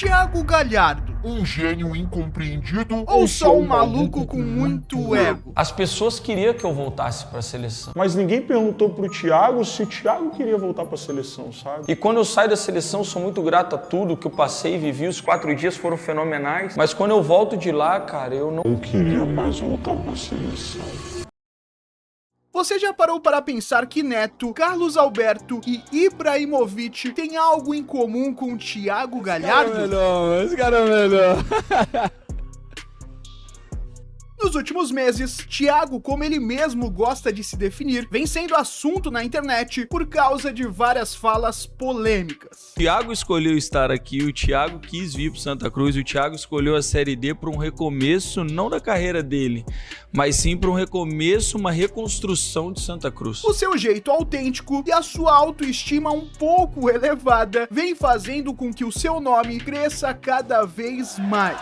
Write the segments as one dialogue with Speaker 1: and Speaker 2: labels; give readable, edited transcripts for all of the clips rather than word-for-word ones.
Speaker 1: Thiago Galhardo,
Speaker 2: um gênio incompreendido
Speaker 1: ou só um maluco com muito ego?
Speaker 3: As pessoas queriam que eu voltasse para a seleção.
Speaker 4: Mas ninguém perguntou pro Thiago se o Thiago queria voltar para a seleção, sabe?
Speaker 3: E quando eu saio da seleção, sou muito grato a tudo que eu passei e vivi. Os 4 dias foram fenomenais. Mas quando eu volto de lá, cara, eu não
Speaker 2: queria mais voltar para a seleção.
Speaker 1: Você já parou para pensar que Neto, Carlos Alberto e Ibrahimovic têm algo em comum com Thiago Galhardo?
Speaker 5: Esse cara é melhor.
Speaker 1: Nos últimos meses, Thiago, como ele mesmo gosta de se definir, vem sendo assunto na internet por causa de várias falas polêmicas.
Speaker 5: O Thiago escolheu estar aqui, o Thiago quis vir pro Santa Cruz, o Thiago escolheu a Série D para um recomeço, não da carreira dele, mas sim para um recomeço, uma reconstrução de Santa Cruz.
Speaker 1: O seu jeito autêntico e a sua autoestima um pouco elevada vem fazendo com que o seu nome cresça cada vez mais.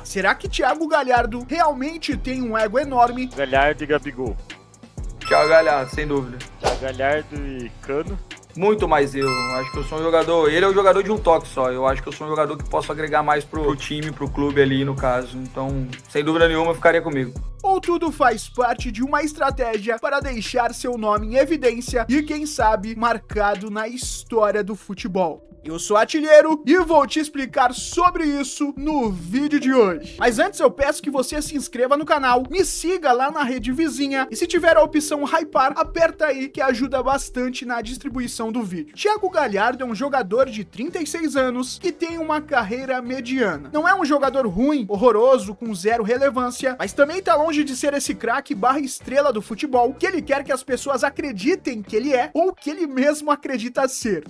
Speaker 1: Será que Thiago Galhardo realmente tem um ego enorme?
Speaker 6: Galhardo e Gabigol.
Speaker 3: Thiago Galhardo, sem dúvida.
Speaker 6: Thiago Galhardo e Cano.
Speaker 3: Muito mais eu. Acho que eu sou um jogador... Ele é um jogador de um toque só. Eu acho que eu sou um jogador que posso agregar mais pro time, pro clube ali, no caso. Então, sem dúvida nenhuma, ficaria comigo.
Speaker 1: Ou tudo faz parte de uma estratégia para deixar seu nome em evidência e, quem sabe, marcado na história do futebol? Eu sou Artilheiro e vou te explicar sobre isso no vídeo de hoje. Mas antes eu peço que você se inscreva no canal, me siga lá na rede vizinha e se tiver a opção hypar, aperta aí que ajuda bastante na distribuição do vídeo. Thiago Galhardo é um jogador de 36 anos e tem uma carreira mediana. Não é um jogador ruim, horroroso, com zero relevância, mas também tá longe de ser esse craque barra estrela do futebol que ele quer que as pessoas acreditem que ele é ou que ele mesmo acredita ser.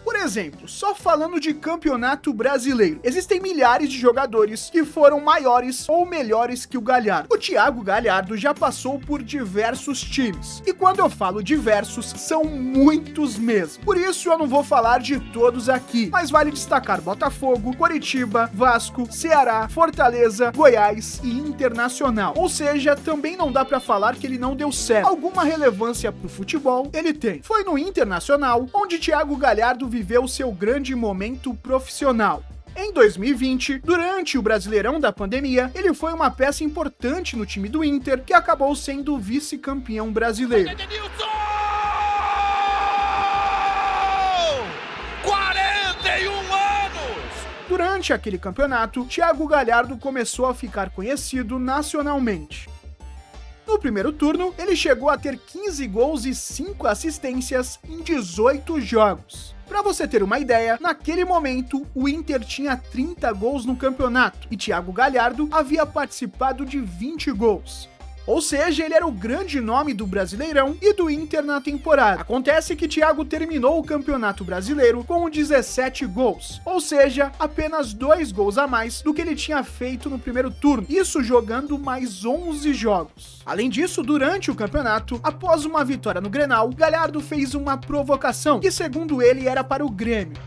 Speaker 1: Por exemplo, só falando de campeonato brasileiro, existem milhares de jogadores que foram maiores ou melhores que o Galhardo. O Thiago Galhardo já passou por diversos times, e quando eu falo diversos, são muitos mesmo. Por isso eu não vou falar de todos aqui, mas vale destacar Botafogo, Coritiba, Vasco, Ceará, Fortaleza, Goiás e Internacional. Ou seja, também não dá pra falar que ele não deu certo. Alguma relevância pro futebol ele tem. Foi no Internacional, onde Thiago Galhardo viveu seu grande momento profissional. Em 2020, durante o Brasileirão da pandemia, ele foi uma peça importante no time do Inter, que acabou sendo vice-campeão brasileiro.
Speaker 7: 41 anos!
Speaker 1: Durante aquele campeonato, Thiago Galhardo começou a ficar conhecido nacionalmente. No primeiro turno, ele chegou a ter 15 gols e 5 assistências em 18 jogos. Pra você ter uma ideia, naquele momento, o Inter tinha 30 gols no campeonato e Thiago Galhardo havia participado de 20 gols. Ou seja, ele era o grande nome do Brasileirão e do Inter na temporada. Acontece que Thiago terminou o Campeonato Brasileiro com 17 gols, ou seja, apenas 2 gols a mais do que ele tinha feito no primeiro turno, isso jogando mais 11 jogos. Além disso, durante o campeonato, após uma vitória no Grenal, Galhardo fez uma provocação, que segundo ele era para o Grêmio.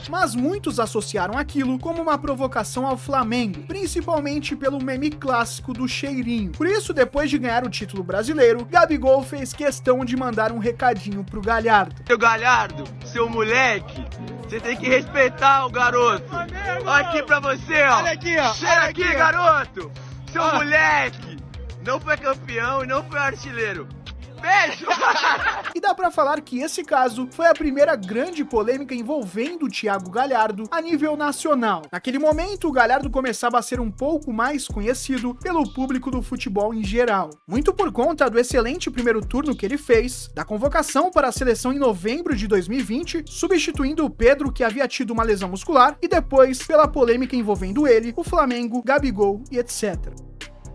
Speaker 1: Mas muitos associaram aquilo como uma provocação ao Flamengo, principalmente pelo meme clássico do cheirinho. Por isso, depois de ganhar o título brasileiro, Gabigol fez questão de mandar um recadinho pro Galhardo.
Speaker 8: Seu Galhardo, seu moleque, você tem que respeitar o garoto. Olha aqui pra você, ó.
Speaker 7: Olha aqui, ó.
Speaker 8: Cheira aqui, garoto. Seu moleque não foi campeão e não foi artilheiro. Beijo!
Speaker 1: E dá pra falar que esse caso foi a primeira grande polêmica envolvendo o Thiago Galhardo a nível nacional. Naquele momento, o Galhardo começava a ser um pouco mais conhecido pelo público do futebol em geral. Muito por conta do excelente primeiro turno que ele fez, da convocação para a seleção em novembro de 2020, substituindo o Pedro, que havia tido uma lesão muscular, e depois pela polêmica envolvendo ele, o Flamengo, Gabigol e etc.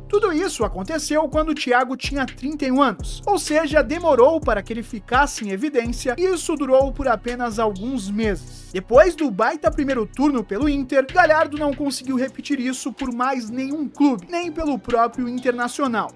Speaker 1: Tudo isso aconteceu quando o Thiago tinha 31 anos, ou seja, demorou para que ele ficasse em evidência e isso durou por apenas alguns meses. Depois do baita primeiro turno pelo Inter, Galhardo não conseguiu repetir isso por mais nenhum clube, nem pelo próprio Internacional.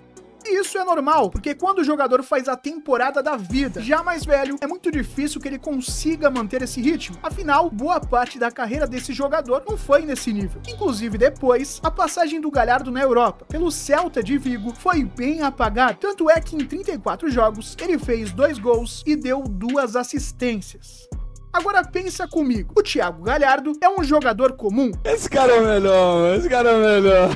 Speaker 1: E isso é normal, porque quando o jogador faz a temporada da vida, já mais velho, é muito difícil que ele consiga manter esse ritmo. Afinal, boa parte da carreira desse jogador não foi nesse nível. Inclusive depois, a passagem do Galhardo na Europa, pelo Celta de Vigo, foi bem apagada. Tanto é que em 34 jogos, ele fez 2 gols e deu 2 assistências. Agora pensa comigo, o Thiago Galhardo é um jogador comum?
Speaker 5: Esse cara é o melhor, esse cara é o melhor.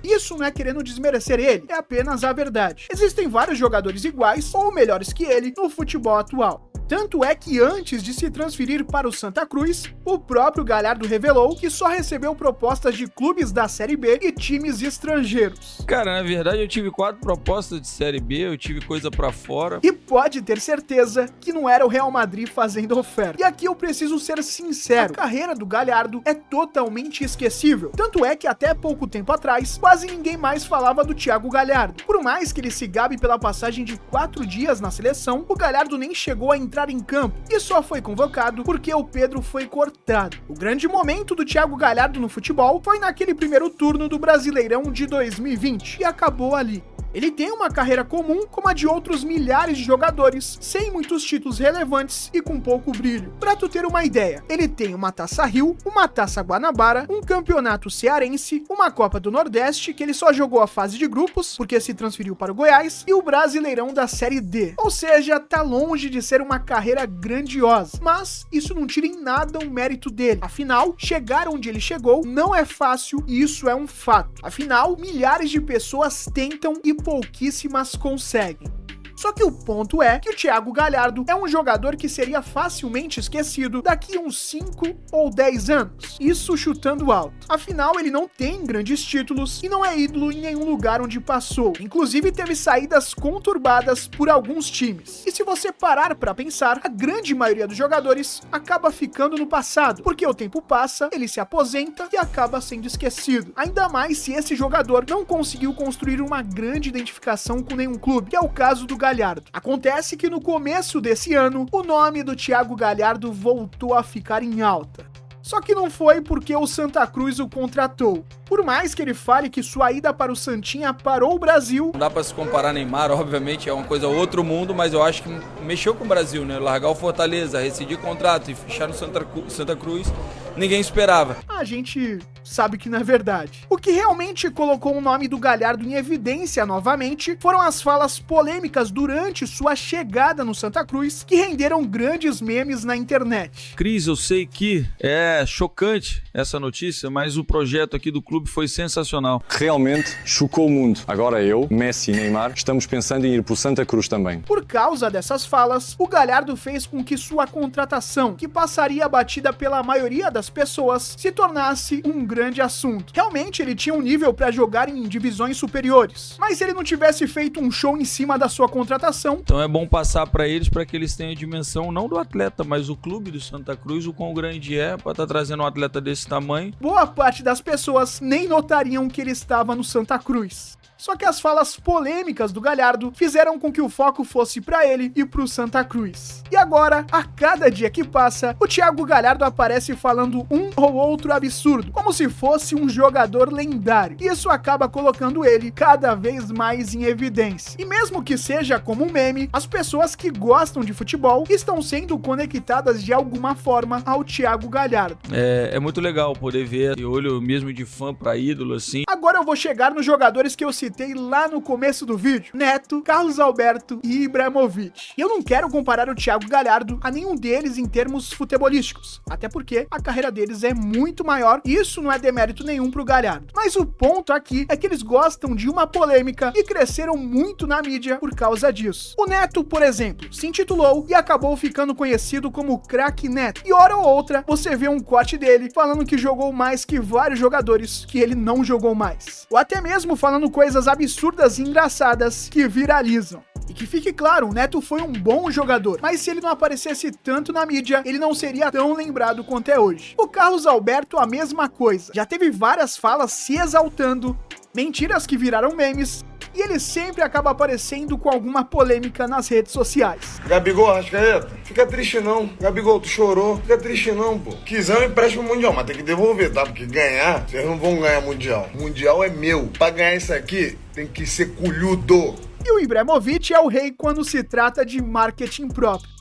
Speaker 1: Isso não é querendo desmerecer ele, é apenas a verdade. Existem vários jogadores iguais ou melhores que ele no futebol atual. Tanto é que antes de se transferir para o Santa Cruz, o próprio Galhardo revelou que só recebeu propostas de clubes da Série B e times estrangeiros.
Speaker 5: Cara, na verdade eu tive 4 propostas de Série B, eu tive coisa pra fora.
Speaker 1: E pode ter certeza que não era o Real Madrid fazendo oferta. E aqui eu preciso ser sincero, a carreira do Galhardo é totalmente esquecível. Tanto é que até pouco tempo atrás, quase ninguém mais falava do Thiago Galhardo. Por mais que ele se gabe pela passagem de 4 dias na seleção, o Galhardo nem chegou a entrar em campo e só foi convocado porque o Pedro foi cortado. O grande momento do Thiago Galhardo no futebol foi naquele primeiro turno do Brasileirão de 2020 e acabou ali. Ele tem uma carreira comum como a de outros milhares de jogadores, sem muitos títulos relevantes e com pouco brilho. Pra tu ter uma ideia, ele tem uma Taça Rio, uma Taça Guanabara, um campeonato cearense, uma Copa do Nordeste, que ele só jogou a fase de grupos, porque se transferiu para o Goiás, e o Brasileirão da Série D. Ou seja, tá longe de ser uma carreira grandiosa. Mas isso não tira em nada o mérito dele. Afinal, chegar onde ele chegou não é fácil e isso é um fato. Afinal, milhares de pessoas tentam e pouquíssimas conseguem. Só que o ponto é que o Thiago Galhardo é um jogador que seria facilmente esquecido daqui a uns 5 ou 10 anos. Isso chutando alto. Afinal, ele não tem grandes títulos e não é ídolo em nenhum lugar onde passou. Inclusive, teve saídas conturbadas por alguns times. E se você parar pra pensar, a grande maioria dos jogadores acaba ficando no passado, porque o tempo passa, ele se aposenta e acaba sendo esquecido. Ainda mais se esse jogador não conseguiu construir uma grande identificação com nenhum clube, que é o caso do Galhardo. Acontece que no começo desse ano, o nome do Thiago Galhardo voltou a ficar em alta. Só que não foi porque o Santa Cruz o contratou. Por mais que ele fale que sua ida para o Santinha parou o Brasil...
Speaker 5: Não dá pra se comparar Neymar, obviamente, é uma coisa outro mundo, mas eu acho que mexeu com o Brasil, né? Largar o Fortaleza, rescindir contrato e fechar no Santa Cruz, ninguém esperava.
Speaker 1: A gente sabe que não é verdade. O que realmente colocou o nome do Galhardo em evidência novamente foram as falas polêmicas durante sua chegada no Santa Cruz, que renderam grandes memes na internet.
Speaker 5: Cris, eu sei que é chocante essa notícia, mas o projeto aqui do clube foi sensacional.
Speaker 9: Realmente chocou o mundo. Agora eu, Messi e Neymar estamos pensando em ir para o Santa Cruz também.
Speaker 1: Por causa dessas falas, o Galhardo fez com que sua contratação, que passaria batida pela maioria das pessoas, se tornasse um grande assunto. Realmente ele tinha um nível para jogar em divisões superiores, mas se ele não tivesse feito um show em cima da sua contratação...
Speaker 5: Então é bom passar para eles, para que eles tenham a dimensão não do atleta, mas o clube do Santa Cruz, o quão grande é para estar trazendo um atleta desse tamanho.
Speaker 1: Boa parte das pessoas nem notariam que ele estava no Santa Cruz. Só que as falas polêmicas do Galhardo fizeram com que o foco fosse pra ele e pro Santa Cruz. E agora, a cada dia que passa, o Thiago Galhardo aparece falando um ou outro absurdo, como se fosse um jogador lendário. E isso acaba colocando ele cada vez mais em evidência. E mesmo que seja como um meme, as pessoas que gostam de futebol estão sendo conectadas de alguma forma ao Thiago Galhardo.
Speaker 5: É muito legal poder ver de olho mesmo de fã pra ídolo, assim.
Speaker 1: Agora eu vou chegar nos jogadores que eu citei lá no começo do vídeo: Neto, Carlos Alberto e Ibrahimovic. E eu não quero comparar o Thiago Galhardo a nenhum deles em termos futebolísticos, até porque a carreira deles é muito maior e isso não é demérito nenhum pro Galhardo. Mas o ponto aqui é que eles gostam de uma polêmica e cresceram muito na mídia por causa disso. O Neto, por exemplo, se intitulou e acabou ficando conhecido como Craque Neto. E hora ou outra, você vê um corte dele falando que jogou mais que vários jogadores que ele não jogou mais. Ou até mesmo falando coisas absurdas e engraçadas que viralizam. E que fique claro, o Neto foi um bom jogador, mas se ele não aparecesse tanto na mídia, ele não seria tão lembrado quanto é hoje. O Carlos Alberto, a mesma coisa. Já teve várias falas se exaltando, mentiras que viraram memes, e ele sempre acaba aparecendo com alguma polêmica nas redes sociais.
Speaker 10: Gabigol, Arrascaeta, fica triste não. Gabigol, tu chorou. Fica triste não, pô. Quiser empréstimo mundial, mas tem que devolver, tá? Porque ganhar, vocês não vão ganhar mundial. Mundial é meu. Pra ganhar isso aqui, tem que ser culhudo.
Speaker 1: E o Ibrahimovic é o rei quando se trata de marketing próprio.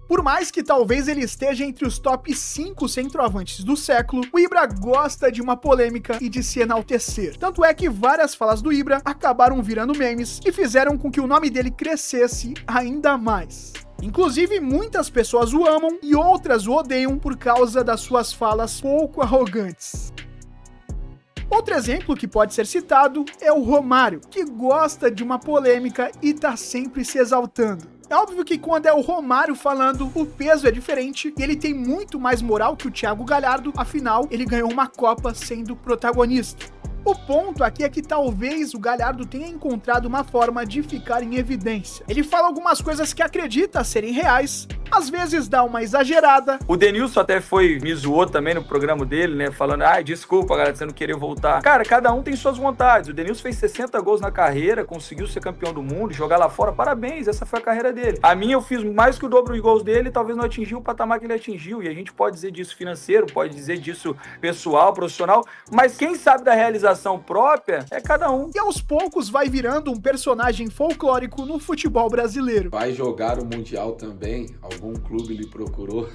Speaker 1: Por mais que talvez ele esteja entre os top 5 centroavantes do século, o Ibra gosta de uma polêmica e de se enaltecer. Tanto é que várias falas do Ibra acabaram virando memes e fizeram com que o nome dele crescesse ainda mais. Inclusive, muitas pessoas o amam e outras o odeiam por causa das suas falas pouco arrogantes. Outro exemplo que pode ser citado é o Romário, que gosta de uma polêmica e tá sempre se exaltando. É óbvio que quando é o Romário falando, o peso é diferente e ele tem muito mais moral que o Thiago Galhardo, afinal, ele ganhou uma Copa sendo protagonista. O ponto aqui é que talvez o Galhardo tenha encontrado uma forma de ficar em evidência. Ele fala algumas coisas que acredita serem reais, às vezes dá uma exagerada.
Speaker 3: O Denilson até me zoou também no programa dele, né? Falando, desculpa, galera, você não querer voltar. Cara, cada um tem suas vontades. O Denilson fez 60 gols na carreira, conseguiu ser campeão do mundo, jogar lá fora, parabéns, essa foi a carreira dele. A minha, eu fiz mais que o dobro de gols dele, talvez não atingiu o patamar que ele atingiu. E a gente pode dizer disso financeiro, pode dizer disso pessoal, profissional, mas quem sabe da realização própria é cada um.
Speaker 1: E aos poucos vai virando um personagem folclórico no futebol brasileiro.
Speaker 11: Vai jogar o Mundial também? Algum clube lhe procurou?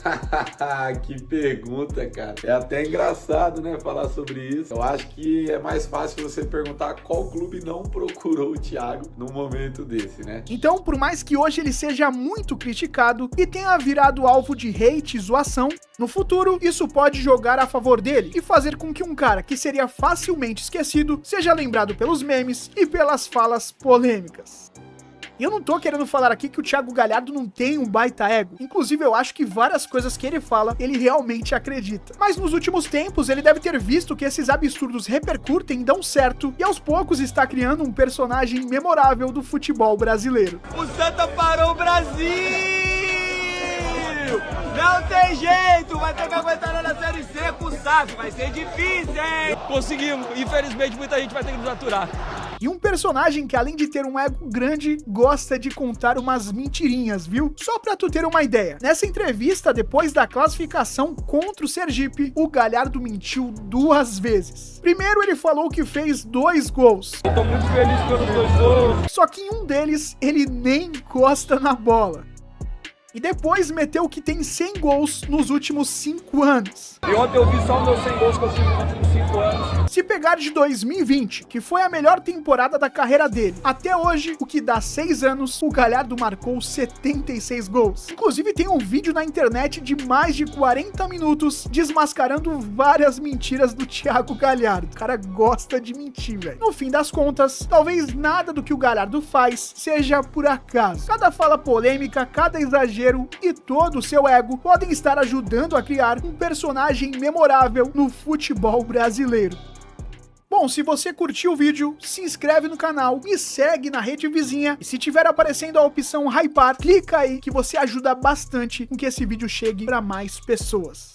Speaker 11: Que pergunta, cara. É até engraçado, né, falar sobre isso. Eu acho que é mais fácil você perguntar qual clube não procurou o Thiago num momento desse, né?
Speaker 1: Então, por mais que hoje ele seja muito criticado e tenha virado alvo de hate e zoação, no futuro isso pode jogar a favor dele e fazer com que um cara que seria facilmente esquecido seja lembrado pelos memes e pelas falas polêmicas. E eu não tô querendo falar aqui que o Thiago Galhardo não tem um baita ego. Inclusive, eu acho que várias coisas que ele fala, ele realmente acredita. Mas nos últimos tempos, ele deve ter visto que esses absurdos repercutem e dão certo, e aos poucos está criando um personagem memorável do futebol brasileiro.
Speaker 8: O Santa parou o Brasil! Não tem jeito, vai ter que aguentar na Série C com o SAF, vai ser difícil, hein?
Speaker 7: Conseguimos, infelizmente muita gente vai ter que nos aturar.
Speaker 1: E um personagem que, além de ter um ego grande, gosta de contar umas mentirinhas, viu? Só pra tu ter uma ideia, nessa entrevista, depois da classificação contra o Sergipe, o Galhardo mentiu 2 vezes. Primeiro, ele falou que fez 2 gols.
Speaker 7: Eu tô muito feliz pelos 2 gols.
Speaker 1: Só que em um deles, ele nem encosta na bola. E depois meteu que tem 100 gols nos últimos 5 anos.
Speaker 7: E ontem eu vi só os meus 100 gols que eu fiz nos últimos 5 anos.
Speaker 1: Se pegar de 2020, que foi a melhor temporada da carreira dele, até hoje, o que dá 6 anos, o Galhardo marcou 76 gols. Inclusive tem um vídeo na internet de mais de 40 minutos desmascarando várias mentiras do Thiago Galhardo. O cara gosta de mentir, velho. No fim das contas, talvez nada do que o Galhardo faz seja por acaso. Cada fala polêmica, cada exagero e todo o seu ego podem estar ajudando a criar um personagem memorável no futebol brasileiro. Bom, se você curtiu o vídeo, se inscreve no canal, me segue na rede vizinha e se tiver aparecendo a opção hypar, clica aí que você ajuda bastante com que esse vídeo chegue para mais pessoas.